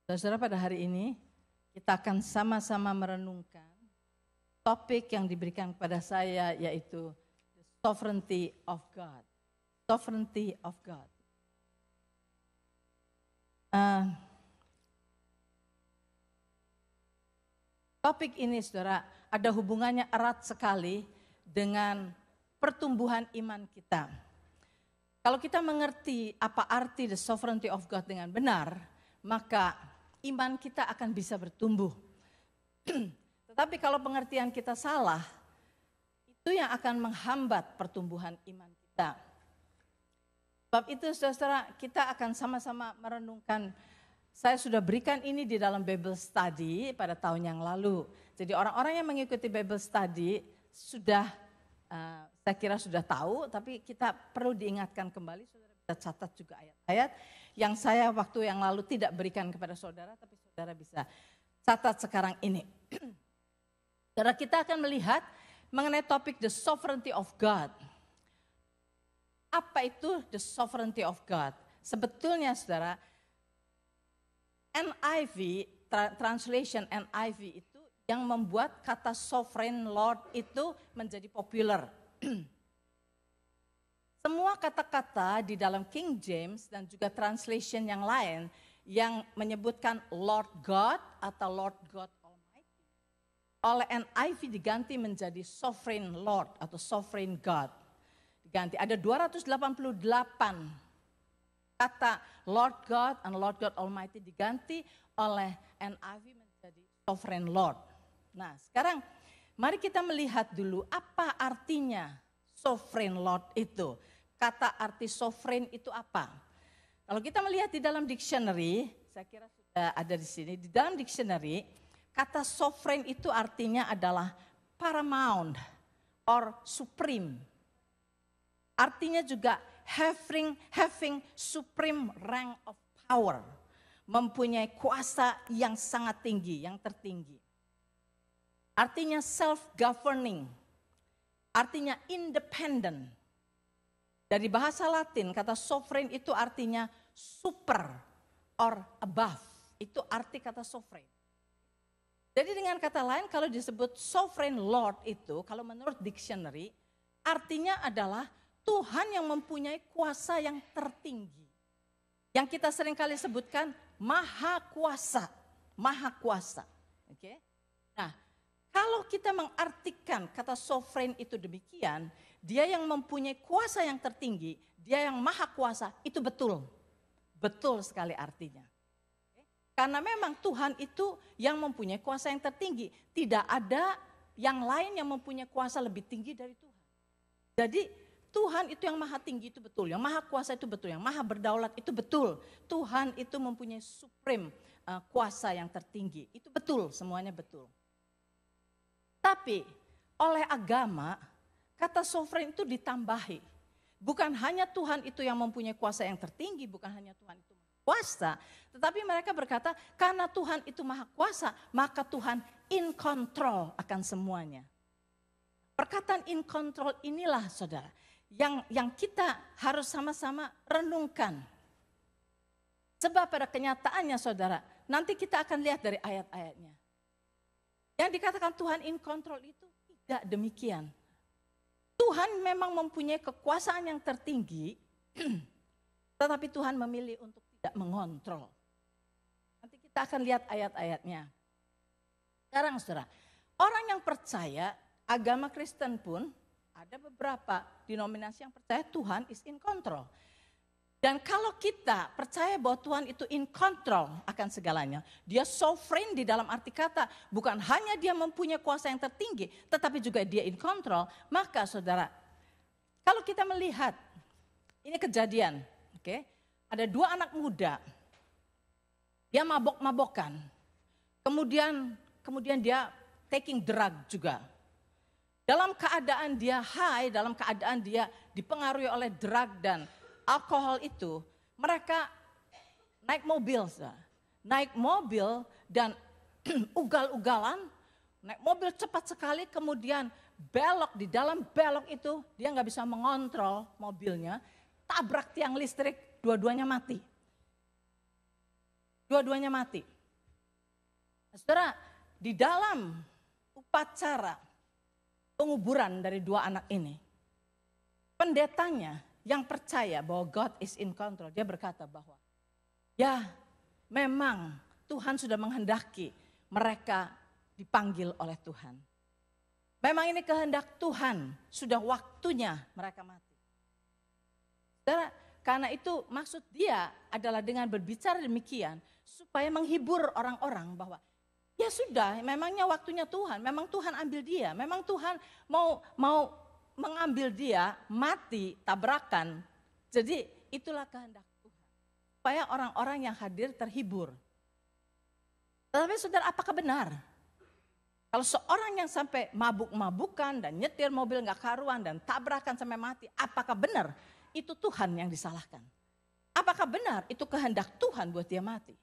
Saudara, pada hari ini kita akan sama-sama merenungkan topik yang diberikan kepada saya, yaitu the sovereignty of God. Sovereignty of God. Topik ini, saudara, ada hubungannya erat sekali dengan pertumbuhan iman kita. Kalau kita mengerti apa arti the sovereignty of God dengan benar, maka iman kita akan bisa bertumbuh. Tetapi kalau pengertian kita salah, itu yang akan menghambat pertumbuhan iman kita. Sebab itu, saudara, kita akan sama-sama merenungkan. Saya sudah berikan ini di dalam Bible Study pada tahun yang lalu. Jadi orang-orang yang mengikuti Bible Study sudah, saya kira sudah tahu, tapi kita perlu diingatkan kembali. Saudara bisa catat juga ayat-ayat yang saya waktu yang lalu tidak berikan kepada saudara, tapi saudara bisa catat sekarang ini. Saudara, kita akan melihat mengenai topik the sovereignty of God. Apa itu the sovereignty of God? Sebetulnya, saudara, NIV, translation NIV itu yang membuat kata sovereign Lord itu menjadi populer. Semua kata-kata di dalam King James dan juga translation yang lain yang menyebutkan Lord God atau Lord God Almighty, oleh NIV diganti menjadi sovereign Lord atau sovereign God. Diganti, ada 288 kata Lord God and Lord God Almighty diganti oleh NIV menjadi sovereign Lord. Nah, sekarang mari kita melihat dulu apa artinya sovereign Lord itu. Kata arti sovereign itu apa? Kalau kita melihat di dalam dictionary, saya kira sudah ada di sini. Di dalam dictionary, kata sovereign itu artinya adalah paramount or supreme. Artinya juga having supreme rank of power, mempunyai kuasa yang sangat tinggi, yang tertinggi. Artinya self-governing, artinya independent. Dari bahasa Latin, kata sovereign itu artinya super or above. Itu arti kata sovereign. Jadi dengan kata lain, kalau disebut sovereign Lord itu, kalau menurut dictionary, artinya adalah Tuhan yang mempunyai kuasa yang tertinggi. Yang kita seringkali sebutkan maha kuasa. Maha kuasa. Oke? Nah, kalau kita mengartikan kata sovereign itu demikian, dia yang mempunyai kuasa yang tertinggi, dia yang maha kuasa, itu betul. Betul sekali artinya. Karena memang Tuhan itu yang mempunyai kuasa yang tertinggi. Tidak ada yang lain yang mempunyai kuasa lebih tinggi dari Tuhan. Jadi Tuhan itu yang maha tinggi itu betul, yang maha kuasa itu betul, yang maha berdaulat itu betul. Tuhan itu mempunyai supreme kuasa yang tertinggi, itu betul, semuanya betul. Tapi oleh agama, kata sovereign itu ditambahi. Bukan hanya Tuhan itu yang mempunyai kuasa yang tertinggi, bukan hanya Tuhan itu maha kuasa. Tetapi mereka berkata, karena Tuhan itu maha kuasa, maka Tuhan in control akan semuanya. Perkataan in control inilah, saudara, yang kita harus sama-sama renungkan. Sebab pada kenyataannya, saudara, nanti kita akan lihat dari ayat-ayatnya. Yang dikatakan Tuhan in control itu tidak demikian. Tuhan memang mempunyai kekuasaan yang tertinggi, tetapi Tuhan memilih untuk tidak mengontrol. Nanti kita akan lihat ayat-ayatnya. Sekarang, saudara, orang yang percaya agama Kristen pun, ada beberapa denominasi yang percaya Tuhan is in control. Dan kalau kita percaya bahwa Tuhan itu in control akan segalanya, dia sovereign di dalam arti kata, bukan hanya dia mempunyai kuasa yang tertinggi, tetapi juga dia in control, maka saudara, kalau kita melihat, ini kejadian, oke? Ada dua anak muda, dia mabok-mabokan, kemudian dia taking drug juga. Dalam keadaan dia high, dalam keadaan dia dipengaruhi oleh drug dan alkohol itu, mereka naik mobil dan ugal-ugalan, naik mobil cepat sekali, kemudian belok, di dalam belok itu dia nggak bisa mengontrol mobilnya, tabrak tiang listrik, dua-duanya mati. Dua-duanya mati. Saudara, di dalam upacara penguburan dari dua anak ini, pendetanya yang percaya bahwa God is in control, dia berkata bahwa ya memang Tuhan sudah menghendaki mereka dipanggil oleh Tuhan. Memang ini kehendak Tuhan, sudah waktunya mereka mati. Saudara, karena itu maksud dia adalah dengan berbicara demikian supaya menghibur orang-orang bahwa ya sudah, memangnya waktunya Tuhan, memang Tuhan ambil dia, memang Tuhan mau mengambil dia mati tabrakan. Jadi itulah kehendak Tuhan. Supaya orang-orang yang hadir terhibur. Tetapi saudara, apakah benar? Kalau seorang yang sampai mabuk-mabukan dan nyetir mobil gak karuan dan tabrakan sampai mati, apakah benar itu Tuhan yang disalahkan? Apakah benar itu kehendak Tuhan buat dia mati?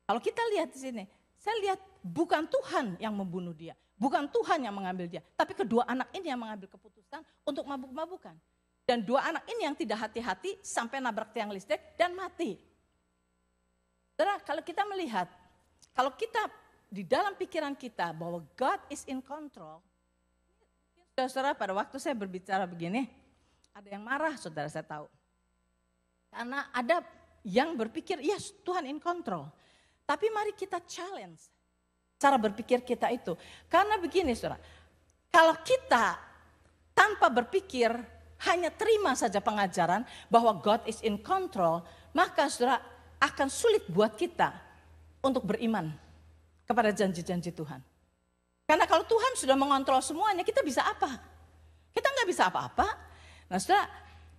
Kalau kita lihat di sini, saya lihat bukan Tuhan yang membunuh dia, bukan Tuhan yang mengambil dia, tapi kedua anak ini yang mengambil keputusan untuk mabuk-mabukan. Dan dua anak ini yang tidak hati-hati sampai nabrak tiang listrik dan mati. Saudara, kalau kita melihat, kalau kita di dalam pikiran kita bahwa God is in control, saudara, pada waktu saya berbicara begini, ada yang marah, saudara, saya tahu. Karena ada yang berpikir, yes, Tuhan in control. Tapi mari kita challenge cara berpikir kita itu. Karena begini, saudara, kalau kita tanpa berpikir hanya terima saja pengajaran bahwa God is in control, maka saudara akan sulit buat kita untuk beriman kepada janji-janji Tuhan. Karena kalau Tuhan sudah mengontrol semuanya, kita bisa apa? Kita nggak bisa apa-apa. Nah saudara,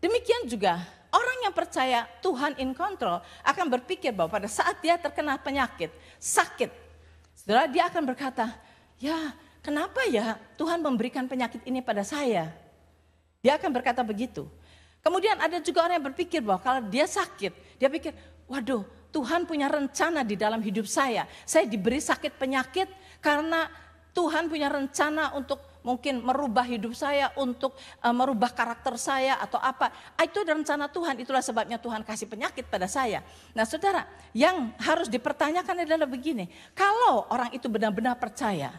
demikian juga orang yang percaya Tuhan in control akan berpikir bahwa pada saat dia terkena penyakit, sakit, saudara, dia akan berkata, ya kenapa ya Tuhan memberikan penyakit ini pada saya? Dia akan berkata begitu. Kemudian ada juga orang yang berpikir bahwa kalau dia sakit, dia pikir, waduh, Tuhan punya rencana di dalam hidup saya. Saya diberi sakit penyakit karena Tuhan punya rencana untuk mungkin merubah hidup saya, untuk merubah karakter saya atau apa. Itu rencana Tuhan, itulah sebabnya Tuhan kasih penyakit pada saya. Nah saudara, yang harus dipertanyakan adalah begini. Kalau orang itu benar-benar percaya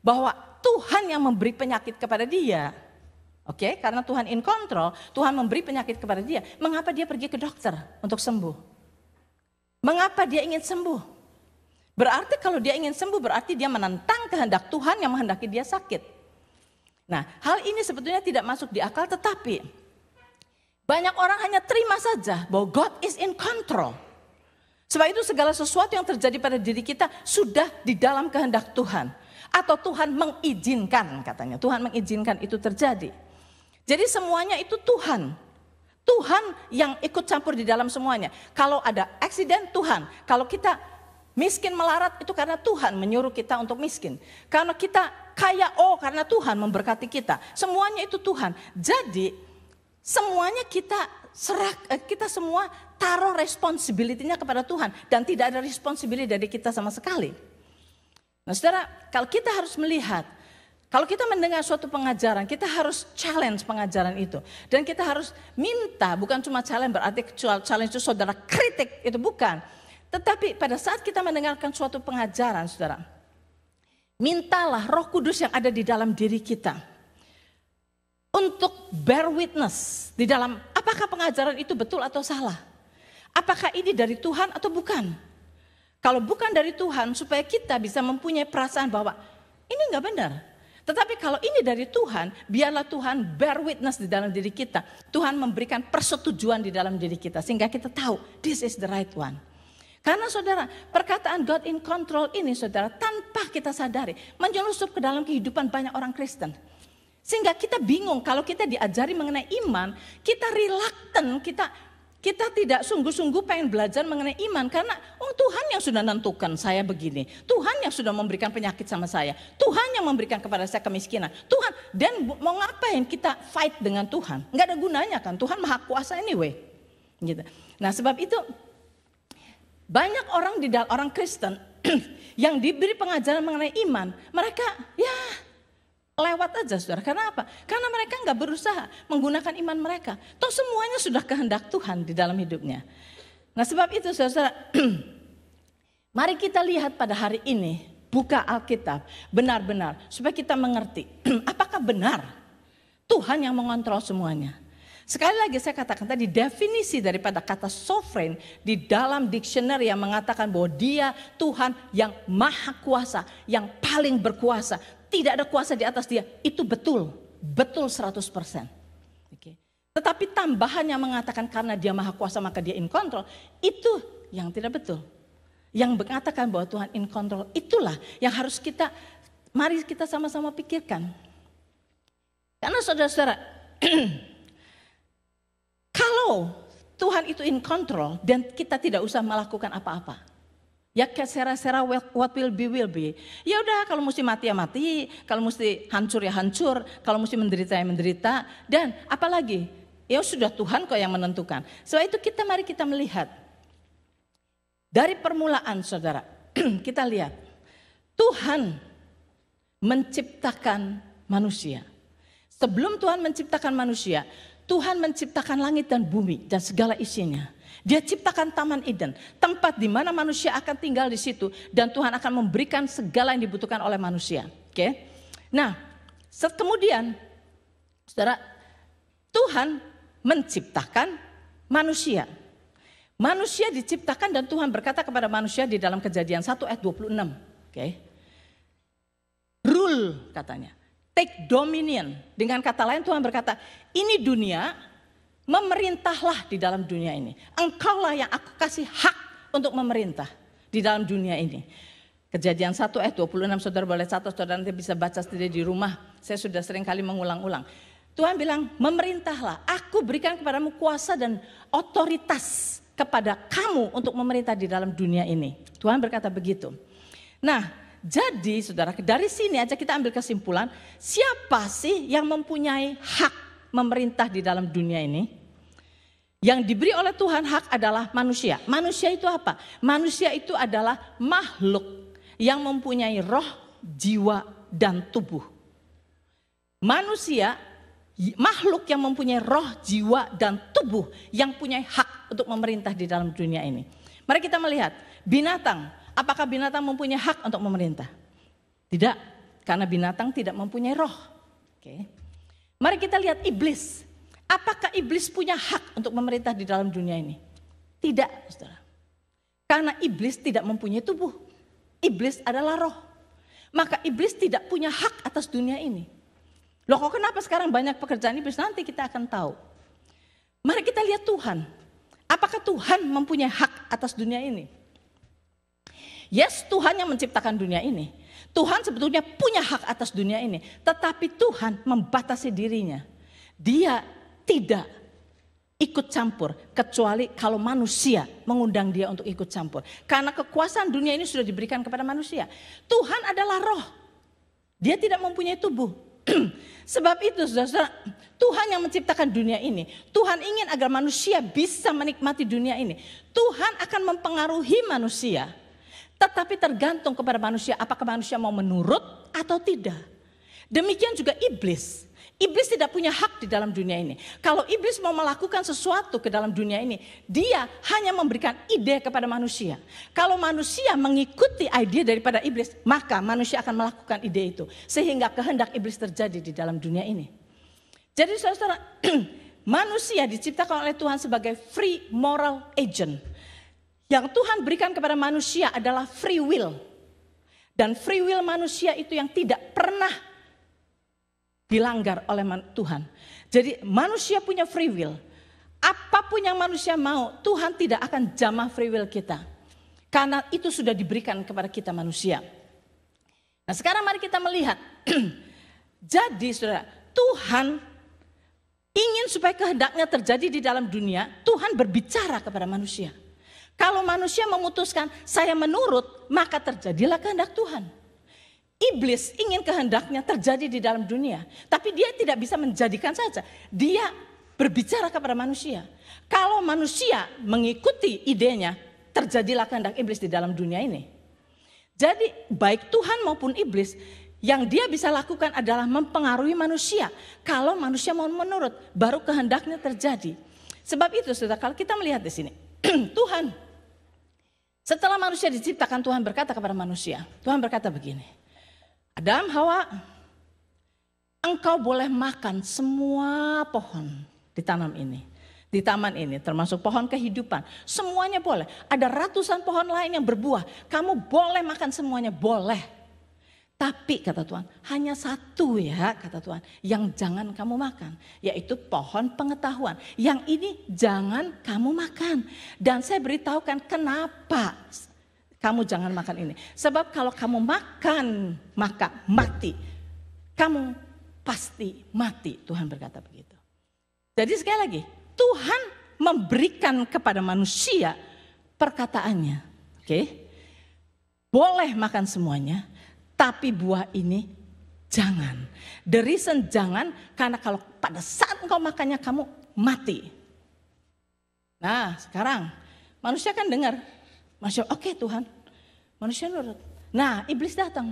bahwa Tuhan yang memberi penyakit kepada dia, oke, karena Tuhan in control, Tuhan memberi penyakit kepada dia, mengapa dia pergi ke dokter untuk sembuh? Mengapa dia ingin sembuh? Berarti kalau dia ingin sembuh berarti dia menentang kehendak Tuhan yang menghendaki dia sakit. Nah, hal ini sebetulnya tidak masuk di akal, tetapi banyak orang hanya terima saja bahwa God is in control. Sebab itu segala sesuatu yang terjadi pada diri kita sudah di dalam kehendak Tuhan. Atau Tuhan mengizinkan, katanya. Tuhan mengizinkan itu terjadi. Jadi semuanya itu Tuhan. Tuhan yang ikut campur di dalam semuanya. Kalau ada aksiden, Tuhan. Kalau kita miskin melarat, itu karena Tuhan menyuruh kita untuk miskin. Karena kita kaya, karena Tuhan memberkati kita. Semuanya itu Tuhan. Jadi semuanya kita semua taruh responsibility-nya kepada Tuhan. Dan tidak ada responsibility dari kita sama sekali. Nah saudara, kalau kita harus melihat, kalau kita mendengar suatu pengajaran, kita harus challenge pengajaran itu. Dan kita harus minta, bukan cuma challenge berarti challenge itu saudara kritik, itu bukan. Tetapi pada saat kita mendengarkan suatu pengajaran, saudara, mintalah Roh Kudus yang ada di dalam diri kita untuk bear witness di dalam apakah pengajaran itu betul atau salah. Apakah ini dari Tuhan atau bukan. Kalau bukan dari Tuhan, supaya kita bisa mempunyai perasaan bahwa ini enggak benar. Tetapi kalau ini dari Tuhan, biarlah Tuhan bear witness di dalam diri kita. Tuhan memberikan persetujuan di dalam diri kita sehingga kita tahu this is the right one. Karena saudara, perkataan God in control ini saudara tanpa kita sadari menyelusup ke dalam kehidupan banyak orang Kristen. Sehingga kita bingung kalau kita diajari mengenai iman, kita reluctant, kita tidak sungguh-sungguh pengen belajar mengenai iman karena Tuhan yang sudah menentukan saya begini. Tuhan yang sudah memberikan penyakit sama saya. Tuhan yang memberikan kepada saya kemiskinan. Tuhan, dan mau ngapain kita fight dengan Tuhan? Enggak ada gunanya kan, Tuhan maha kuasa anyway. Gitu. Nah sebab itu banyak orang Kristen yang diberi pengajaran mengenai iman, mereka ya lewat aja saudara. Karena apa? Karena mereka enggak berusaha menggunakan iman mereka. Toh semuanya sudah kehendak Tuhan di dalam hidupnya. Nah sebab itu saudara, mari kita lihat pada hari ini, buka Alkitab benar-benar supaya kita mengerti apakah benar Tuhan yang mengontrol semuanya. Sekali lagi saya katakan tadi, definisi daripada kata sovereign di dalam dictionary yang mengatakan bahwa dia Tuhan yang maha kuasa, yang paling berkuasa, tidak ada kuasa di atas dia, itu betul 100%. Oke. Tetapi tambahan yang mengatakan karena dia maha kuasa maka dia in control, itu yang tidak betul. Yang mengatakan bahwa Tuhan in control, itulah yang harus mari kita sama-sama pikirkan. Karena saudara-saudara, kalau Tuhan itu in control dan kita tidak usah melakukan apa-apa. Ya sera-sera what will be. Ya udah, kalau mesti mati ya mati, kalau mesti hancur ya hancur, kalau mesti menderita ya menderita. Dan apalagi, ya sudah Tuhan kok yang menentukan. Sebab itu mari kita melihat. Dari permulaan saudara, kita lihat. Tuhan menciptakan manusia. Sebelum Tuhan menciptakan manusia, Tuhan menciptakan langit dan bumi dan segala isinya. Dia ciptakan Taman Eden, tempat di mana manusia akan tinggal di situ dan Tuhan akan memberikan segala yang dibutuhkan oleh manusia. Oke? Nah, kemudian, saudara, Tuhan menciptakan manusia. Manusia diciptakan dan Tuhan berkata kepada manusia di dalam Kejadian 1 ayat 26. Oke? Rule katanya. Take dominion. Dengan kata lain Tuhan berkata, ini dunia, memerintahlah di dalam dunia ini. Engkaulah yang aku kasih hak untuk memerintah di dalam dunia ini. Kejadian 1 ayat 26, saudara boleh catat, saudara nanti bisa baca sendiri di rumah. Saya sudah sering kali mengulang-ulang. Tuhan bilang, memerintahlah, aku berikan kepadamu kuasa dan otoritas kepada kamu untuk memerintah di dalam dunia ini. Tuhan berkata begitu. Nah, jadi saudara, dari sini aja kita ambil kesimpulan, siapa sih yang mempunyai hak memerintah di dalam dunia ini? Yang diberi oleh Tuhan hak adalah manusia. Manusia itu apa? Manusia itu adalah makhluk yang mempunyai roh, jiwa, dan tubuh. Manusia, makhluk yang mempunyai roh, jiwa, dan tubuh yang punya hak untuk memerintah di dalam dunia ini. Mari kita melihat binatang. Apakah binatang mempunyai hak untuk memerintah? Tidak, karena binatang tidak mempunyai roh. Oke. Mari kita lihat iblis. Apakah iblis punya hak untuk memerintah di dalam dunia ini? Tidak, saudara. Karena iblis tidak mempunyai tubuh. Iblis adalah roh. Maka iblis tidak punya hak atas dunia ini. Loh kok kenapa sekarang banyak pekerjaan iblis? Nanti kita akan tahu. Mari kita lihat Tuhan. Apakah Tuhan mempunyai hak atas dunia ini? Yes, Tuhan yang menciptakan dunia ini. Tuhan sebetulnya punya hak atas dunia ini. Tetapi Tuhan membatasi dirinya. Dia tidak ikut campur. Kecuali kalau manusia mengundang dia untuk ikut campur. Karena kekuasaan dunia ini sudah diberikan kepada manusia. Tuhan adalah roh. Dia tidak mempunyai tubuh. Sebab itu saudara, Tuhan yang menciptakan dunia ini. Tuhan ingin agar manusia bisa menikmati dunia ini. Tuhan akan mempengaruhi manusia. Tetapi tergantung kepada manusia, apakah manusia mau menurut atau tidak. Demikian juga iblis. Iblis tidak punya hak di dalam dunia ini. Kalau iblis mau melakukan sesuatu ke dalam dunia ini, dia hanya memberikan ide kepada manusia. Kalau manusia mengikuti ide daripada iblis, maka manusia akan melakukan ide itu. Sehingga kehendak iblis terjadi di dalam dunia ini. Jadi saudara, manusia diciptakan oleh Tuhan sebagai free moral agent. Yang Tuhan berikan kepada manusia adalah free will. Dan free will manusia itu yang tidak pernah dilanggar oleh Tuhan. Jadi manusia punya free will. Apapun yang manusia mau, Tuhan tidak akan jamah free will kita. Karena itu sudah diberikan kepada kita manusia. Nah sekarang mari kita melihat. Jadi saudara, Tuhan ingin supaya kehendaknya terjadi di dalam dunia, Tuhan berbicara kepada manusia. Kalau manusia memutuskan saya menurut, maka terjadilah kehendak Tuhan. Iblis ingin kehendaknya terjadi di dalam dunia. Tapi dia tidak bisa menjadikan saja. Dia berbicara kepada manusia. Kalau manusia mengikuti idenya, terjadilah kehendak iblis di dalam dunia ini. Jadi baik Tuhan maupun iblis, yang dia bisa lakukan adalah mempengaruhi manusia. Kalau manusia mau menurut, baru kehendaknya terjadi. Sebab itu saudara, kalau kita melihat di sini. Tuhan, setelah manusia diciptakan, Tuhan berkata kepada manusia, Tuhan berkata begini, Adam, Hawa, engkau boleh makan semua pohon di taman ini, termasuk pohon kehidupan. Semuanya boleh. Ada ratusan pohon lain yang berbuah. Kamu boleh makan semuanya, boleh. Tapi kata Tuhan, hanya satu ya kata Tuhan, yang jangan kamu makan. Yaitu pohon pengetahuan. Yang ini jangan kamu makan. Dan saya beritahukan kenapa kamu jangan makan ini. Sebab kalau kamu makan, maka mati. Kamu pasti mati, Tuhan berkata begitu. Jadi sekali lagi, Tuhan memberikan kepada manusia perkataannya. Oke? Boleh makan semuanya, tapi buah ini jangan. The reason jangan, karena kalau pada saat engkau makannya kamu mati. Nah sekarang manusia kan dengar. Manusia, oke Tuhan. Manusia nurut. Nah iblis datang.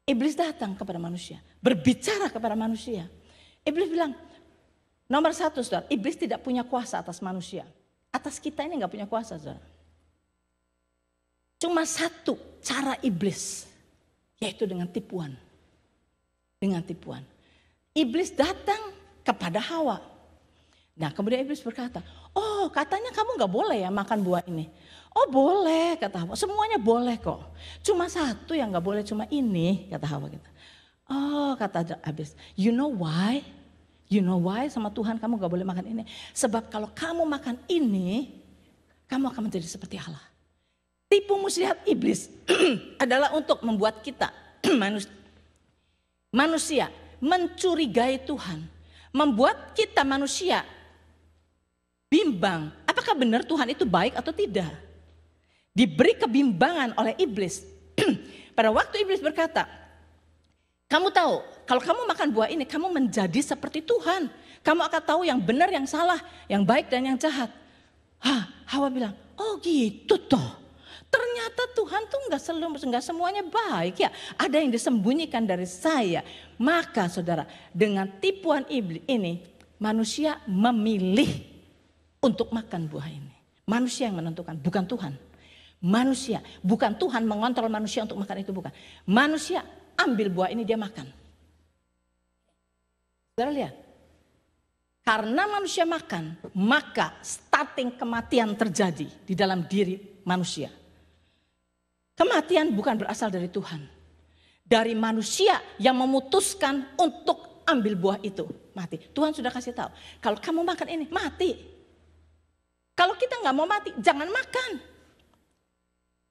Iblis datang kepada manusia. Berbicara kepada manusia. Iblis bilang, nomor satu saudara, iblis tidak punya kuasa atas manusia. Atas kita ini gak punya kuasa saudara. Cuma satu cara iblis, yaitu dengan tipuan. Dengan tipuan. Iblis datang kepada Hawa. Nah kemudian iblis berkata, oh katanya kamu gak boleh ya makan buah ini. Oh boleh kata Hawa, semuanya boleh kok. Cuma satu yang gak boleh, cuma ini kata Hawa kita. Oh kata iblis, you know why? You know why sama Tuhan kamu gak boleh makan ini? Sebab kalau kamu makan ini, kamu akan menjadi seperti Allah. Tipu muslihat iblis adalah untuk membuat kita manusia mencurigai Tuhan. Membuat kita manusia bimbang. Apakah benar Tuhan itu baik atau tidak? Diberi kebimbangan oleh iblis. Pada waktu iblis berkata, kamu tahu, kalau kamu makan buah ini, kamu menjadi seperti Tuhan. Kamu akan tahu yang benar, yang salah, yang baik dan yang jahat. Hawa bilang, oh gitu toh. Ternyata Tuhan tuh nggak semuanya baik ya. Ada yang disembunyikan dari saya. Maka saudara, dengan tipuan iblis ini, manusia memilih untuk makan buah ini. Manusia yang menentukan, bukan Tuhan. Manusia, bukan Tuhan mengontrol manusia untuk makan itu, bukan. Manusia ambil buah ini dia makan. Saudara lihat. Karena manusia makan, maka starting kematian terjadi di dalam diri manusia. Kematian bukan berasal dari Tuhan. Dari manusia yang memutuskan untuk ambil buah itu, mati. Tuhan sudah kasih tahu, kalau kamu makan ini, mati. Kalau kita nggak mau mati, jangan makan.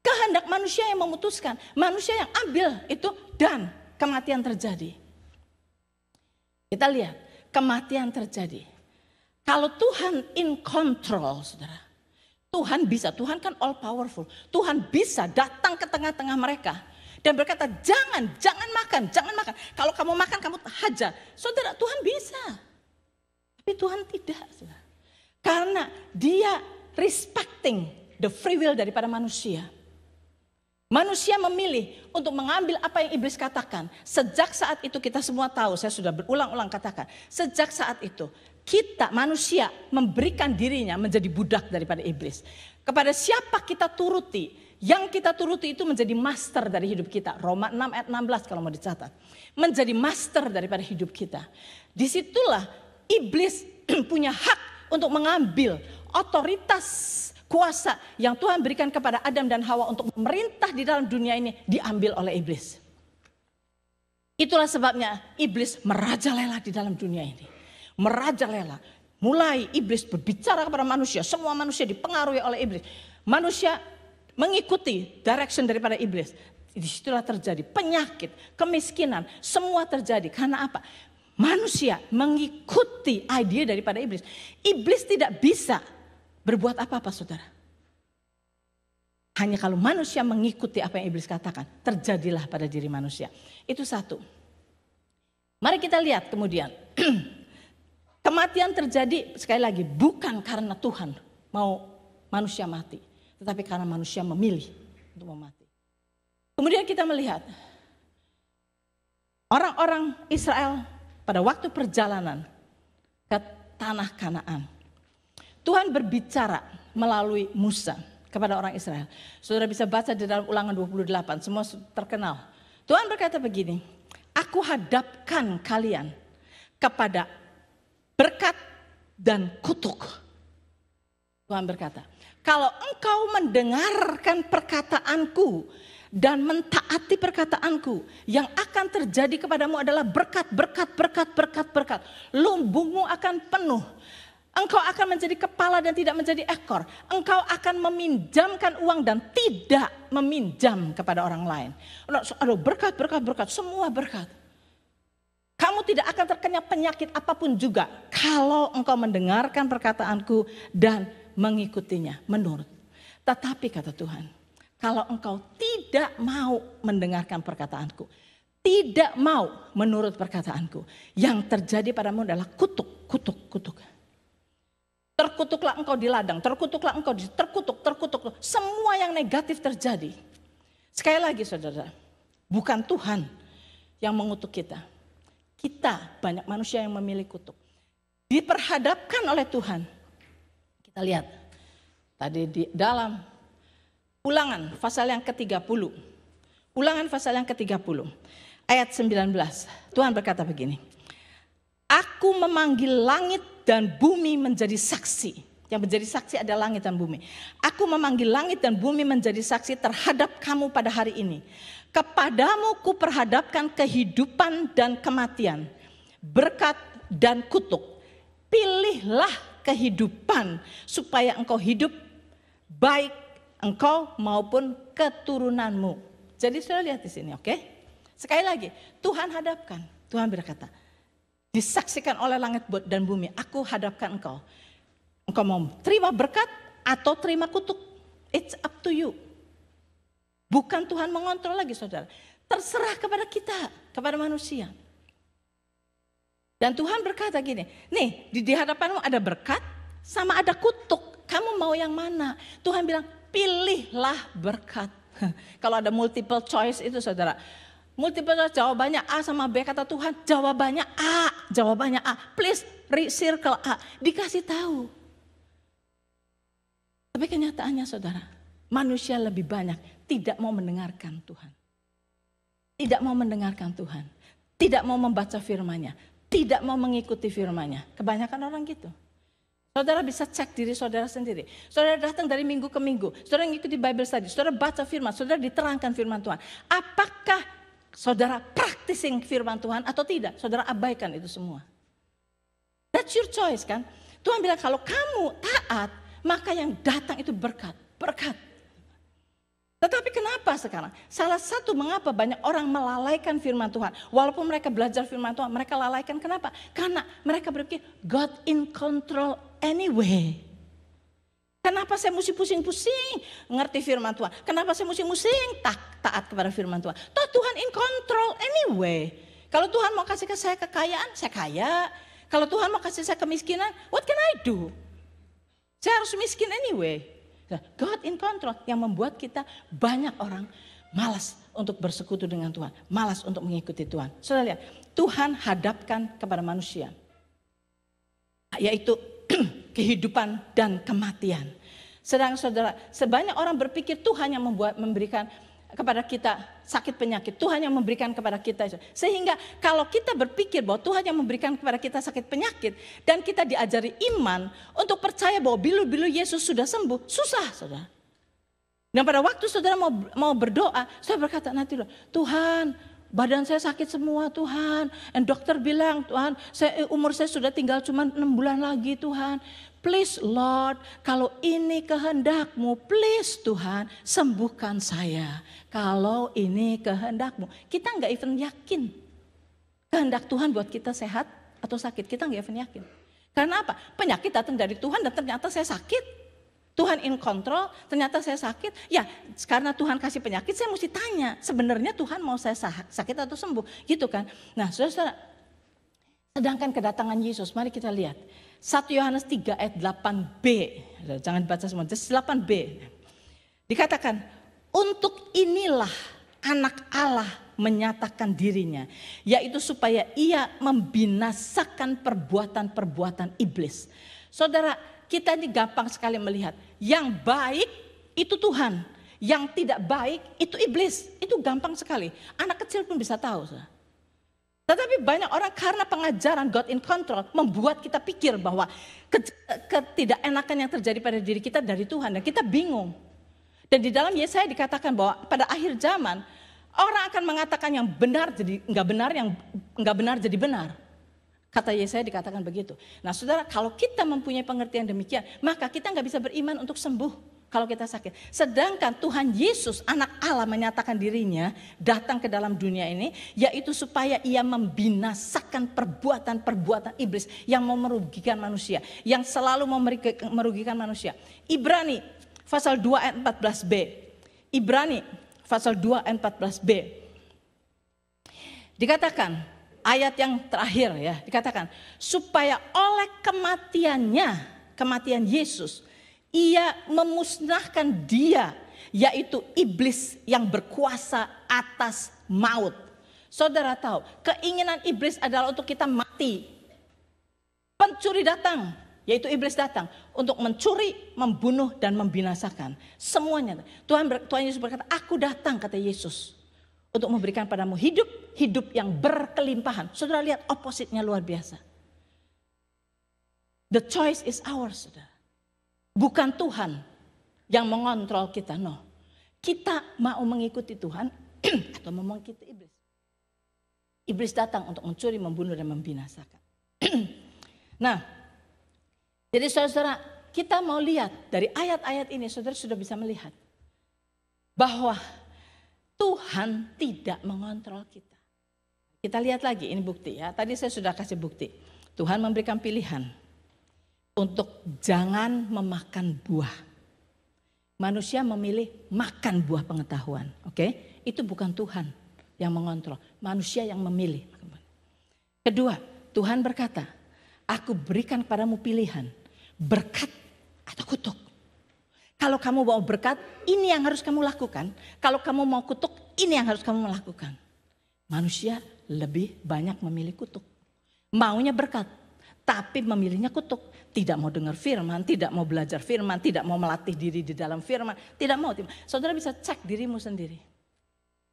Kehendak manusia yang memutuskan, manusia yang ambil itu dan kematian terjadi. Kita lihat, kematian terjadi. Kalau Tuhan in control, saudara, Tuhan bisa, Tuhan kan all powerful. Tuhan bisa datang ke tengah-tengah mereka dan berkata, jangan makan. Kalau kamu makan, kamu hajar. Saudara, Tuhan bisa. Tapi Tuhan tidak, saudara. Karena dia respecting the free will daripada manusia. Manusia memilih untuk mengambil apa yang iblis katakan. Sejak saat itu kita semua tahu, saya sudah berulang-ulang katakan. Sejak saat itu kita manusia memberikan dirinya menjadi budak daripada iblis. Kepada siapa kita turuti, yang kita turuti itu menjadi master dari hidup kita. Roma 6 ayat 16 kalau mau dicatat. Menjadi master daripada hidup kita. Disitulah iblis punya hak untuk mengambil otoritas kuasa yang Tuhan berikan kepada Adam dan Hawa untuk memerintah di dalam dunia ini diambil oleh iblis. Itulah sebabnya iblis merajalela di dalam dunia ini. Merajalela. Mulai iblis berbicara kepada manusia. Semua manusia dipengaruhi oleh iblis. Manusia mengikuti direction daripada iblis. Disitulah terjadi penyakit, kemiskinan. Semua terjadi. Karena apa? Manusia mengikuti ide daripada iblis. Iblis tidak bisa berbuat apa-apa saudara. Hanya kalau manusia mengikuti apa yang iblis katakan, terjadilah pada diri manusia. Itu satu. Mari kita lihat kemudian. Kematian terjadi sekali lagi bukan karena Tuhan mau manusia mati. Tetapi karena manusia memilih untuk mati. Kemudian kita melihat. Orang-orang Israel pada waktu perjalanan ke tanah Kanaan. Tuhan berbicara melalui Musa kepada orang Israel. Saudara bisa baca di dalam Ulangan 28, semua terkenal. Tuhan berkata begini, aku hadapkan kalian kepada berkat dan kutuk. Tuhan berkata, kalau engkau mendengarkan perkataanku dan mentaati perkataanku, yang akan terjadi kepadamu adalah berkat. Lumbungmu akan penuh. Engkau akan menjadi kepala dan tidak menjadi ekor. Engkau akan meminjamkan uang dan tidak meminjam kepada orang lain. Aduh, berkat, semua berkat. Kamu tidak akan terkena penyakit apapun juga kalau engkau mendengarkan perkataanku dan mengikutinya menurut. Tetapi kata Tuhan, kalau engkau tidak mau mendengarkan perkataanku, tidak mau menurut perkataanku, yang terjadi padamu adalah kutuk. Terkutuklah engkau di ladang, terkutuklah engkau terkutuk. Semua yang negatif terjadi. Sekali lagi saudara, bukan Tuhan yang mengutuk kita. Kita banyak manusia yang memilih kutuk. Diperhadapkan oleh Tuhan. Kita lihat tadi di dalam Ulangan pasal yang ke-30. Ulangan pasal yang ke-30 ayat 19. Tuhan berkata begini. Aku memanggil langit dan bumi menjadi saksi. Yang menjadi saksi adalah langit dan bumi. Aku memanggil langit dan bumi menjadi saksi terhadap kamu pada hari ini. Kepadamu kuperhadapkan kehidupan dan kematian, berkat dan kutuk. Pilihlah kehidupan supaya engkau hidup, baik engkau maupun keturunanmu. Jadi sudah lihat di sini, oke? Sekali lagi, Tuhan hadapkan. Tuhan berkata, disaksikan oleh langit dan bumi, aku hadapkan engkau. Engkau mau terima berkat atau terima kutuk. It's up to you. Bukan Tuhan mengontrol lagi saudara. Terserah kepada kita, kepada manusia. Dan Tuhan berkata gini, nih di hadapanmu ada berkat sama ada kutuk. Kamu mau yang mana? Tuhan bilang, pilihlah berkat. Kalau ada multiple choice itu saudara. Multiple choice jawabannya A sama B, kata Tuhan jawabannya A. Please circle A. Dikasih tahu. Tapi kenyataannya saudara, manusia lebih banyak tidak mau mendengarkan Tuhan. Tidak mau mendengarkan Tuhan. Tidak mau membaca firman-Nya. Tidak mau mengikuti firman-Nya. Kebanyakan orang gitu. Saudara bisa cek diri saudara sendiri. Saudara datang dari minggu ke minggu. Saudara mengikuti Bible study. Saudara baca firman. Saudara diterangkan firman Tuhan. Apakah saudara practicing firman Tuhan atau tidak? Saudara abaikan itu semua. That's your choice kan. Tuhan bilang kalau kamu taat, maka yang datang itu berkat. Tetapi kenapa sekarang? Salah satu mengapa banyak orang melalaikan firman Tuhan. Walaupun mereka belajar firman Tuhan, mereka lalaikan. Kenapa? Karena mereka berpikir God in control anyway. Kenapa saya mesti pusing-pusing ngerti firman Tuhan? Kenapa saya mesti taat kepada firman Tuhan? Toh Tuhan in control anyway. Kalau Tuhan mau kasih ke saya kekayaan, saya kaya. Kalau Tuhan mau kasih saya kemiskinan, what can I do? Saya harus miskin anyway. God in control yang membuat kita banyak orang malas untuk bersekutu dengan Tuhan. Malas untuk mengikuti Tuhan. Saudara lihat, Tuhan hadapkan kepada manusia. Yaitu kehidupan dan kematian. Sedang saudara, sebanyak orang berpikir Tuhan yang memberikan kepada kita sakit penyakit. Tuhan yang memberikan kepada kita. Sehingga kalau kita berpikir bahwa Tuhan yang memberikan kepada kita sakit penyakit. Dan kita diajari iman untuk percaya bahwa bilu-bilu Yesus sudah sembuh. Susah saudara. Dan pada waktu saudara mau berdoa. Saya berkata nanti Tuhan badan saya sakit semua Tuhan. Dan dokter bilang Tuhan umur saya sudah tinggal cuma 6 bulan lagi Tuhan. Please Lord, kalau ini kehendak-Mu, please Tuhan, sembuhkan saya. Kalau ini kehendak-Mu. Kita enggak even yakin kehendak Tuhan buat kita sehat atau sakit. Kita enggak even yakin. Karena apa? Penyakit datang dari Tuhan dan ternyata saya sakit. Tuhan in control, ternyata saya sakit. Ya, karena Tuhan kasih penyakit, saya mesti tanya. Sebenarnya Tuhan mau saya sakit atau sembuh. Gitu kan. Nah, saudara, sedangkan kedatangan Yesus, mari kita lihat. 1 Yohanes 3 ayat 8b. Jangan dibaca semua, just 8b. Dikatakan, untuk inilah anak Allah menyatakan dirinya. Yaitu supaya ia membinasakan perbuatan-perbuatan iblis. Saudara, kita ini gampang sekali melihat yang baik itu Tuhan, yang tidak baik itu iblis. Itu gampang sekali. Anak kecil pun bisa tahu. Tetapi banyak orang karena pengajaran God in control membuat kita pikir bahwa ketidakenakan yang terjadi pada diri kita dari Tuhan dan kita bingung. Dan di dalam Yesaya dikatakan bahwa pada akhir zaman orang akan mengatakan yang benar jadi enggak benar, yang enggak benar jadi benar. Kata Yesaya dikatakan begitu. Nah saudara, kalau kita mempunyai pengertian demikian, maka kita enggak bisa beriman untuk sembuh kalau kita sakit. Sedangkan Tuhan Yesus anak Allah menyatakan dirinya datang ke dalam dunia ini, yaitu supaya ia membinasakan perbuatan-perbuatan iblis yang mau merugikan manusia, yang selalu mau merugikan manusia. Ibrani pasal 2 ayat 14b. Ibrani pasal 2 ayat 14b. Dikatakan, ayat yang terakhir ya, dikatakan supaya oleh kematian Yesus, ia memusnahkan dia, yaitu iblis yang berkuasa atas maut. Saudara tahu, keinginan iblis adalah untuk kita mati. Pencuri datang, yaitu iblis datang untuk mencuri, membunuh dan membinasakan. Semuanya. Tuhan Yesus berkata, aku datang, kata Yesus, untuk memberikan padamu hidup yang berkelimpahan. Saudara lihat opposite-nya luar biasa. The choice is ours, saudara. Bukan Tuhan yang mengontrol kita, no. Kita mau mengikuti Tuhan atau mau mengikuti iblis. Iblis datang untuk mencuri, membunuh dan membinasakan. Nah, jadi saudara, kita mau lihat dari ayat-ayat ini, saudara sudah bisa melihat bahwa Tuhan tidak mengontrol kita. Kita lihat lagi, ini bukti ya. Tadi saya sudah kasih bukti. Tuhan memberikan pilihan untuk jangan memakan buah. Manusia memilih makan buah pengetahuan. Oke? Itu bukan Tuhan yang mengontrol. Manusia yang memilih. Kedua, Tuhan berkata, aku berikan padamu pilihan. Berkat atau kutuk. Kalau kamu mau berkat, ini yang harus kamu lakukan. Kalau kamu mau kutuk, ini yang harus kamu lakukan. Manusia lebih banyak memilih kutuk. Maunya berkat, tapi memilihnya kutuk. Tidak mau dengar firman, tidak mau belajar firman, tidak mau melatih diri di dalam firman. Tidak mau. Saudara bisa cek dirimu sendiri.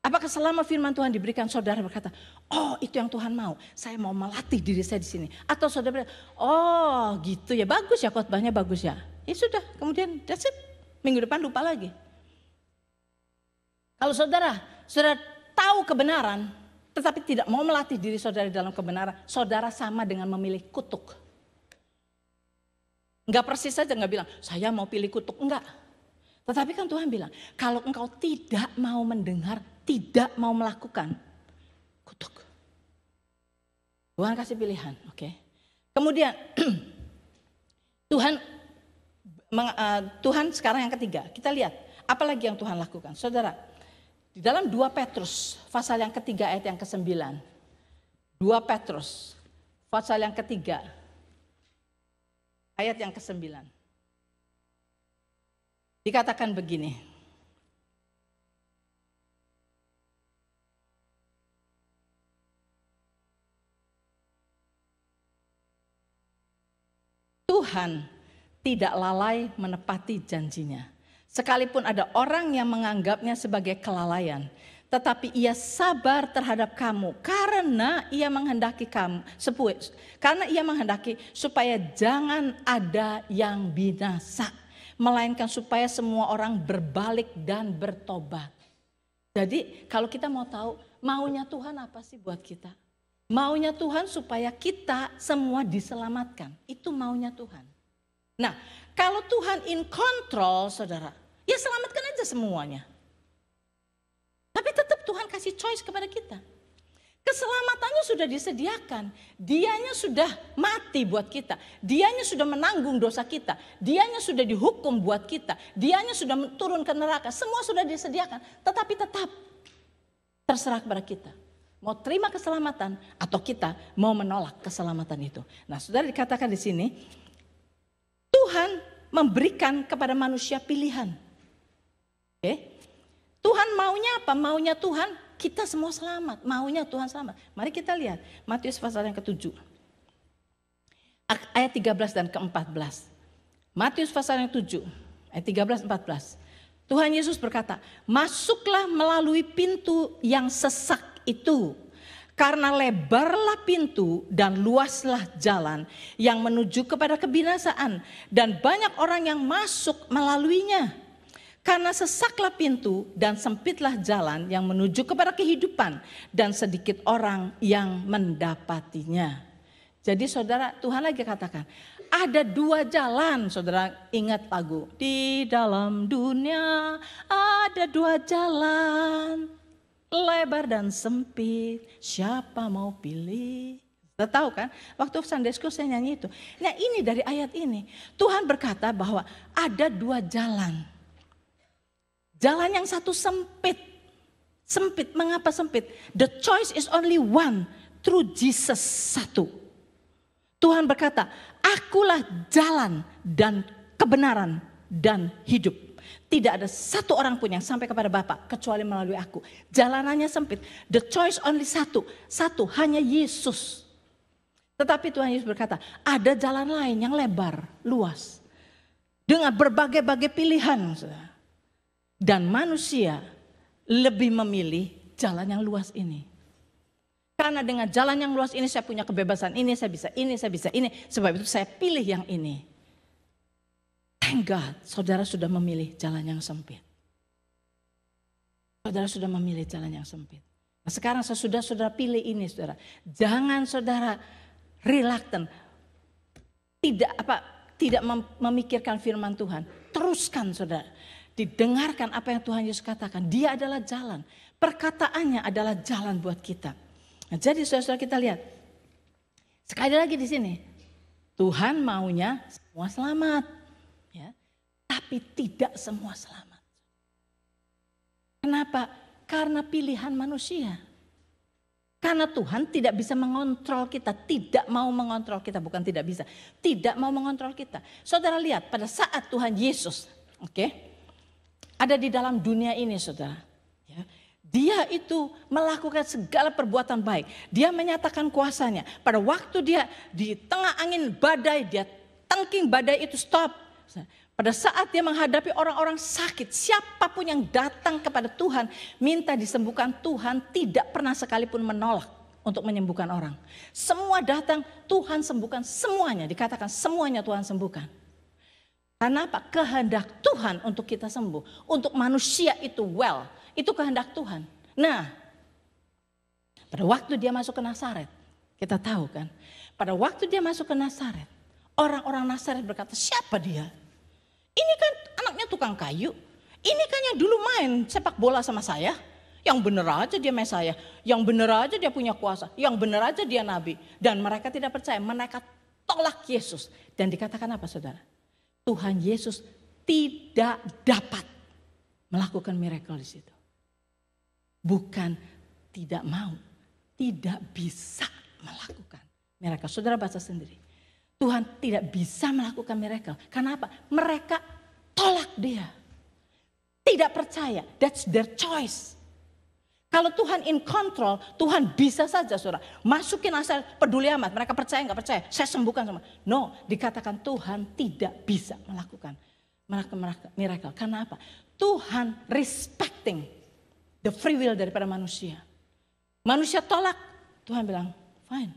Apakah selama firman Tuhan diberikan, saudara berkata, oh itu yang Tuhan mau. Saya mau melatih diri saya di sini. Atau saudara berkata, oh gitu ya, bagus ya khotbahnya, bagus ya. Ya sudah, kemudian that's it. Minggu depan lupa lagi. Kalau saudara tahu kebenaran, tetapi tidak mau melatih diri saudara dalam kebenaran, saudara sama dengan memilih kutuk. Enggak persis saja, enggak bilang, saya mau pilih kutuk, enggak. Tetapi kan Tuhan bilang, kalau engkau tidak mau mendengar, tidak mau melakukan, kutuk. Tuhan kasih pilihan, oke. Kemudian Tuhan sekarang yang ketiga, kita lihat apa lagi yang Tuhan lakukan. Saudara, di dalam 2 Petrus pasal yang ketiga ayat yang ke-9. 2 Petrus pasal yang ketiga ayat yang ke-9. Dikatakan begini. Tuhan tidak lalai menepati janjinya. Sekalipun ada orang yang menganggapnya sebagai kelalaian, tetapi ia sabar terhadap kamu karena ia menghendaki supaya jangan ada yang binasa, melainkan supaya semua orang berbalik dan bertobat. Jadi kalau kita mau tahu maunya Tuhan apa sih buat kita? Maunya Tuhan supaya kita semua diselamatkan. Itu maunya Tuhan. Nah, kalau Tuhan in control, saudara, ya selamatkan aja semuanya. Tapi tetap Tuhan kasih choice kepada kita. Keselamatannya sudah disediakan. Dianya sudah mati buat kita. Dianya sudah menanggung dosa kita. Dianya sudah dihukum buat kita. Dianya sudah turun ke neraka. Semua sudah disediakan. Tetapi tetap terserah kepada kita. Mau terima keselamatan atau kita mau menolak keselamatan itu. Nah, saudara, dikatakan di sini, Tuhan memberikan kepada manusia pilihan. Oke? Tuhan maunya apa? Maunya Tuhan kita semua selamat. Maunya Tuhan selamat. Mari kita lihat Matius pasal yang ke-7. Ayat 13 dan ke-14. Matius pasal yang 7, ayat 13-14. Tuhan Yesus berkata, masuklah melalui pintu yang sesak itu. Karena lebarlah pintu dan luaslah jalan yang menuju kepada kebinasaan. Dan banyak orang yang masuk melaluinya. Karena sesaklah pintu dan sempitlah jalan yang menuju kepada kehidupan. Dan sedikit orang yang mendapatinya. Jadi saudara, Tuhan lagi katakan, ada dua jalan. Saudara ingat lagu, di dalam dunia ada dua jalan, lebar dan sempit, siapa mau pilih? Kita tahu kan, waktu Sunday School saya nyanyi itu. Nah ini dari ayat ini, Tuhan berkata bahwa ada dua jalan. Jalan yang satu sempit. Sempit, mengapa sempit? The choice is only one, through Jesus satu. Tuhan berkata, akulah jalan dan kebenaran dan hidup. Tidak ada satu orang pun yang sampai kepada Bapa kecuali melalui aku. Jalanannya sempit. The choice only satu. Satu, hanya Yesus. Tetapi Tuhan Yesus berkata, ada jalan lain yang lebar, luas. Dengan berbagai-bagai pilihan. Dan manusia lebih memilih jalan yang luas ini. Karena dengan jalan yang luas ini saya punya kebebasan, ini saya bisa, ini saya bisa, ini. Sebab itu saya pilih yang ini. Thank God, saudara sudah memilih jalan yang sempit. Saudara sudah memilih jalan yang sempit. Nah, sekarang saudara pilih ini saudara. Jangan saudara reluctant. Tidak memikirkan firman Tuhan. Teruskan saudara. Didengarkan apa yang Tuhan Yesus katakan. Dia adalah jalan. Perkataannya adalah jalan buat kita. Nah, jadi saudara kita lihat. Sekali lagi di sini. Tuhan maunya semua selamat. Ya. Tapi tidak semua selamat. Kenapa? Karena pilihan manusia. Karena Tuhan tidak bisa mengontrol kita. Tidak mau mengontrol kita. Bukan tidak bisa. Tidak mau mengontrol kita. Saudara lihat pada saat Tuhan Yesus. Ada di dalam dunia ini saudara. Dia itu melakukan segala perbuatan baik. Dia menyatakan kuasanya. Pada waktu dia di tengah angin badai, dia tengking badai itu stop. Pada saat dia menghadapi orang-orang sakit, siapapun yang datang kepada Tuhan, minta disembuhkan, Tuhan tidak pernah sekalipun menolak untuk menyembuhkan orang. Semua datang, Tuhan sembuhkan semuanya. Dikatakan semuanya Tuhan sembuhkan. Karena apa? Kehendak Tuhan untuk kita sembuh. Untuk manusia itu well. Itu kehendak Tuhan. Nah, pada waktu dia masuk ke Nazaret, kita tahu kan. Pada waktu dia masuk ke Nazaret, orang-orang Nazaret berkata, siapa dia? Ini kan anaknya tukang kayu. Ini kan yang dulu main sepak bola sama saya. Yang bener aja dia Mesaya. Yang bener aja dia punya kuasa. Yang bener aja dia nabi. Dan mereka tidak percaya. Mereka tolak Yesus. Dan dikatakan apa saudara? Tuhan Yesus tidak dapat melakukan miracle di situ. Bukan tidak mau, tidak bisa melakukan miracle. Saudara baca sendiri. Tuhan tidak bisa melakukan miracle. Karena apa? Mereka tolak dia. Tidak percaya. That's their choice. Kalau Tuhan in control, Tuhan bisa saja saudara. Masukin asal peduli amat. Mereka percaya nggak percaya. Saya sembuhkan semua. No, dikatakan Tuhan tidak bisa melakukan miracle. Karena apa? Tuhan respecting the free will daripada manusia. Manusia tolak, Tuhan bilang, fine.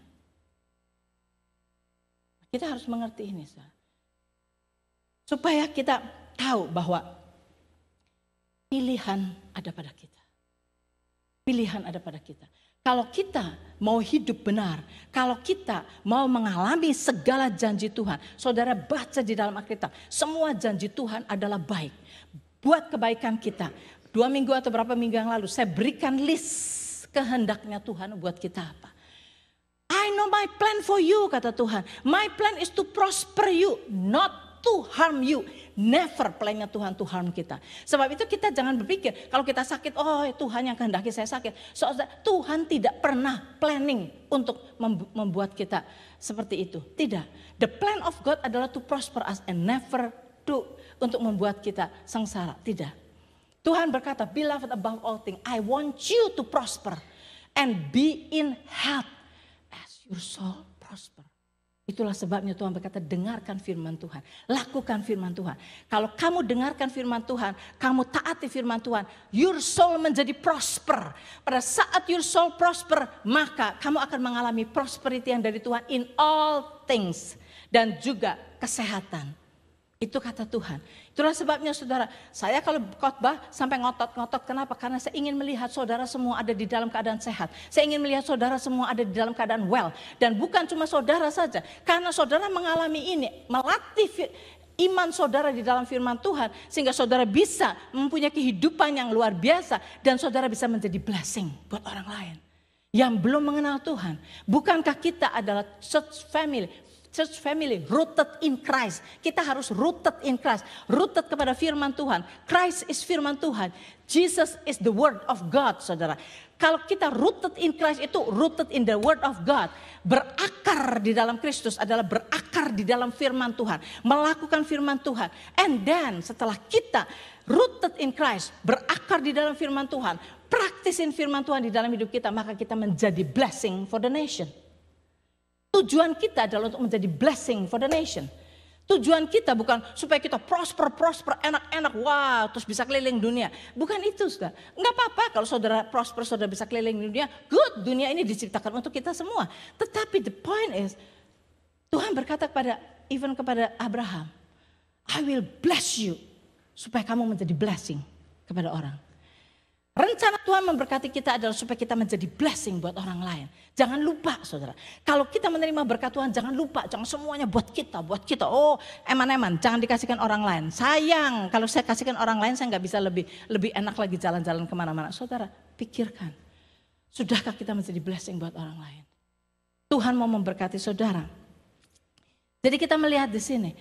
Kita harus mengerti ini. Supaya kita tahu bahwa pilihan ada pada kita. Pilihan ada pada kita. Kalau kita mau hidup benar, kalau kita mau mengalami segala janji Tuhan. Saudara baca di dalam Alkitab, semua janji Tuhan adalah baik. Buat kebaikan kita. 2 minggu atau berapa minggu yang lalu saya berikan list kehendaknya Tuhan buat kita apa. I know my plan for you kata Tuhan. My plan is to prosper you, not to harm you. Never plannya Tuhan to harm kita. Sebab itu kita jangan berpikir kalau kita sakit, oh Tuhan yang kehendaki saya sakit. Soalnya Tuhan tidak pernah planning untuk membuat kita seperti itu. Tidak. The plan of God adalah to prosper us and never to untuk membuat kita sengsara. Tidak. Tuhan berkata, beloved above all things, I want you to prosper and be in health as your soul prosper. Itulah sebabnya Tuhan berkata dengarkan firman Tuhan. Lakukan firman Tuhan. Kalau kamu dengarkan firman Tuhan, kamu taati firman Tuhan, your soul menjadi prosper. Pada saat your soul prosper, maka kamu akan mengalami prosperity yang dari Tuhan in all things. Dan juga kesehatan. Itu kata Tuhan. Itulah sebabnya saudara, saya kalau khotbah sampai ngotot-ngotot. Kenapa? Karena saya ingin melihat saudara semua ada di dalam keadaan sehat. Saya ingin melihat saudara semua ada di dalam keadaan well. Dan bukan cuma saudara saja. Karena saudara mengalami ini, melatih iman saudara di dalam firman Tuhan. Sehingga saudara bisa mempunyai kehidupan yang luar biasa. Dan saudara bisa menjadi blessing buat orang lain. Yang belum mengenal Tuhan. Bukankah kita adalah church family? Church family rooted in Christ. Kita harus rooted in Christ. Rooted kepada firman Tuhan. Christ is firman Tuhan. Jesus is the word of God, saudara. Kalau kita rooted in Christ itu rooted in the word of God. Berakar di dalam Kristus adalah berakar di dalam firman Tuhan. Melakukan firman Tuhan. And then setelah kita rooted in Christ, berakar di dalam firman Tuhan, praktisin firman Tuhan di dalam hidup kita, maka kita menjadi blessing for the nation. Tujuan kita adalah untuk menjadi blessing for the nation. Tujuan kita bukan supaya kita prosper, enak-enak, wah terus bisa keliling dunia. Bukan itu, saudara. Enggak apa-apa kalau saudara prosper, saudara bisa keliling dunia. Good, dunia ini diciptakan untuk kita semua. Tetapi the point is, Tuhan berkata kepada Abraham, I will bless you. Supaya kamu menjadi blessing kepada orang. Rencana Tuhan memberkati kita adalah supaya kita menjadi blessing buat orang lain. Jangan lupa, saudara. Kalau kita menerima berkat Tuhan, jangan lupa. Jangan semuanya buat kita. Oh, eman-eman. Jangan dikasihkan orang lain. Sayang, kalau saya kasihkan orang lain, saya nggak bisa lebih enak lagi jalan-jalan kemana-mana. Saudara, pikirkan. Sudahkah kita menjadi blessing buat orang lain? Tuhan mau memberkati saudara. Jadi kita melihat di sini.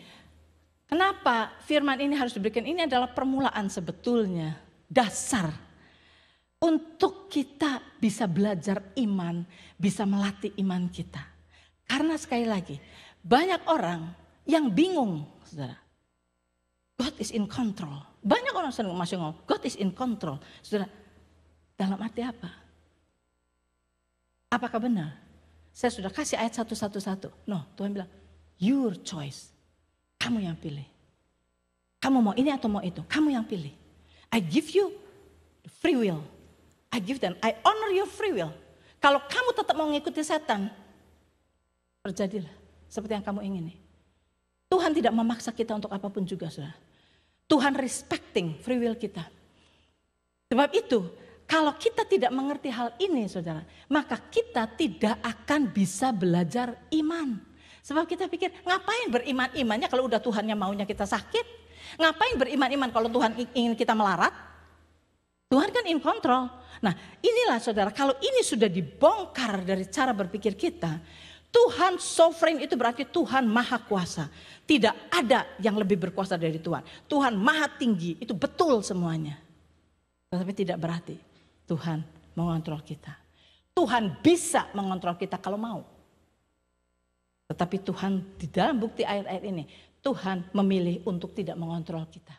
Kenapa firman ini harus diberikan? Ini adalah permulaan sebetulnya. Dasar. Untuk kita bisa belajar iman, bisa melatih iman kita. Karena sekali lagi, banyak orang yang bingung, saudara. God is in control. Banyak orang sering masih ngomong, God is in control. Saudara, dalam arti apa? Apakah benar? Saya sudah kasih ayat 111. No, Tuhan bilang, your choice. Kamu yang pilih. Kamu mau ini atau mau itu, kamu yang pilih. I give you free will. I give them, I honor your free will. Kalau kamu tetap mau mengikuti setan, terjadilah seperti yang kamu ingini. Tuhan tidak memaksa kita untuk apapun juga, saudara. Tuhan respecting free will kita. Sebab itu, kalau kita tidak mengerti hal ini, saudara, maka kita tidak akan bisa belajar iman. Sebab kita pikir, ngapain beriman-imannya kalau udah Tuhannya maunya kita sakit? Ngapain beriman-iman kalau Tuhan ingin kita melarat? Tuhan kan in control. Nah, inilah saudara, kalau ini sudah dibongkar dari cara berpikir kita, Tuhan sovereign itu berarti Tuhan maha kuasa. Tidak ada yang lebih berkuasa dari Tuhan. Tuhan maha tinggi, itu betul semuanya. Tetapi tidak berarti Tuhan mengontrol kita. Tuhan bisa mengontrol kita kalau mau. Tetapi Tuhan di dalam bukti ayat-ayat ini, Tuhan memilih untuk tidak mengontrol kita.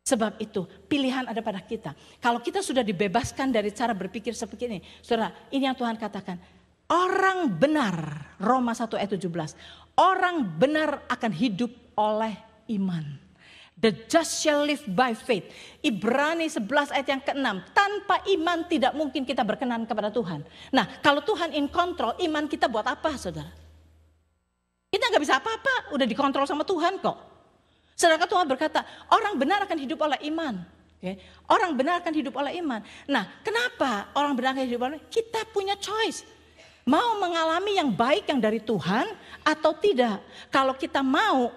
Sebab itu pilihan ada pada kita. Kalau kita sudah dibebaskan dari cara berpikir seperti ini. Saudara, ini yang Tuhan katakan. Orang benar, Roma 1 ayat 17. Orang benar akan hidup oleh iman. The just shall live by faith. Ibrani 11 ayat yang ke-6. Tanpa iman tidak mungkin kita berkenan kepada Tuhan. Nah, kalau Tuhan in control, iman kita buat apa, saudara? Kita gak bisa apa-apa, udah dikontrol sama Tuhan kok. Sedangkan Tuhan berkata, orang benar akan hidup oleh iman. Okay? Orang benar akan hidup oleh iman. Nah, kenapa orang benar akan hidup oleh iman? Kita punya choice. Mau mengalami yang baik yang dari Tuhan atau tidak. Kalau kita mau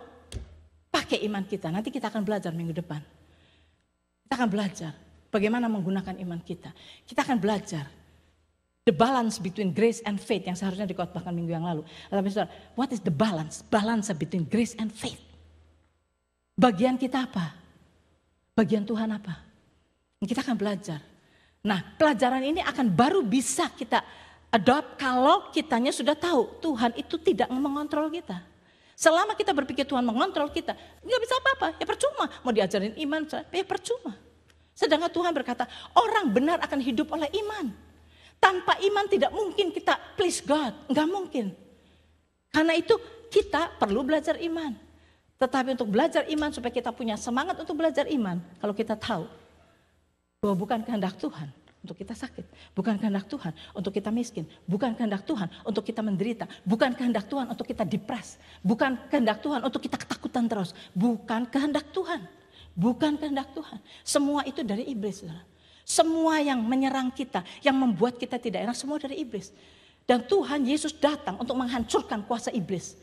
pakai iman kita, nanti kita akan belajar minggu depan. Kita akan belajar bagaimana menggunakan iman kita. Kita akan belajar the balance between grace and faith yang seharusnya dikotbahkan minggu yang lalu. Tapi saudara, what is the balance? Balance between grace and faith. Bagian kita apa? Bagian Tuhan apa? Kita akan belajar. Nah, pelajaran ini akan baru bisa kita adopt kalau kitanya sudah tahu Tuhan itu tidak mengontrol kita. Selama kita berpikir Tuhan mengontrol kita, nggak bisa apa-apa, ya percuma. Mau diajarin iman, ya percuma. Sedangkan Tuhan berkata, orang benar akan hidup oleh iman. Tanpa iman tidak mungkin kita please God, nggak mungkin. Karena itu kita perlu belajar iman. Tetapi untuk belajar iman supaya kita punya semangat untuk belajar iman. Kalau kita tahu bahwa bukan kehendak Tuhan untuk kita sakit. Bukan kehendak Tuhan untuk kita miskin. Bukan kehendak Tuhan untuk kita menderita. Bukan kehendak Tuhan untuk kita depres. Bukan kehendak Tuhan untuk kita ketakutan terus. Bukan kehendak Tuhan. Bukan kehendak Tuhan. Semua itu dari iblis. Saudara. Semua yang menyerang kita, yang membuat kita tidak enak, semua dari iblis. Dan Tuhan Yesus datang untuk menghancurkan kuasa iblis.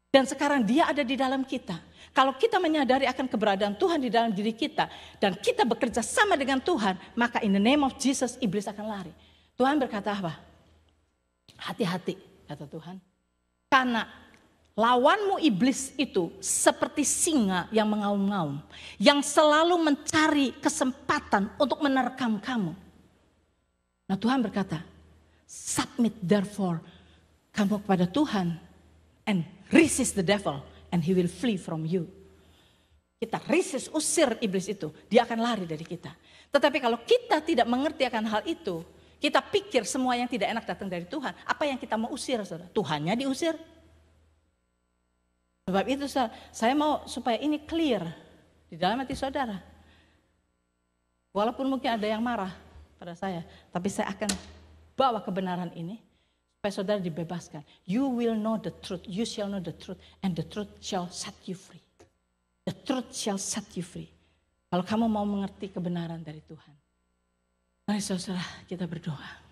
Dan sekarang dia ada di dalam kita. Kalau kita menyadari akan keberadaan Tuhan di dalam diri kita. Dan kita bekerja sama dengan Tuhan. Maka in the name of Jesus iblis akan lari. Tuhan berkata apa? Hati-hati kata Tuhan. Karena lawanmu iblis itu seperti singa yang mengaum-ngaum. Yang selalu mencari kesempatan untuk menerkam kamu. Nah Tuhan berkata. Submit therefore kamu kepada Tuhan. And resist the devil and he will flee from you. Kita resist, usir iblis itu. Dia akan lari dari kita. Tetapi kalau kita tidak mengerti akan hal itu. Kita pikir semua yang tidak enak datang dari Tuhan. Apa yang kita mau usir saudara? Tuhannya diusir. Sebab itu saya mau supaya ini clear. Di dalam hati saudara. Walaupun mungkin ada yang marah pada saya. Tapi saya akan bawa kebenaran ini. Supaya saudara dibebaskan. You will know the truth. You shall know the truth. And the truth shall set you free. The truth shall set you free. Kalau kamu mau mengerti kebenaran dari Tuhan. Mari saudara kita berdoa.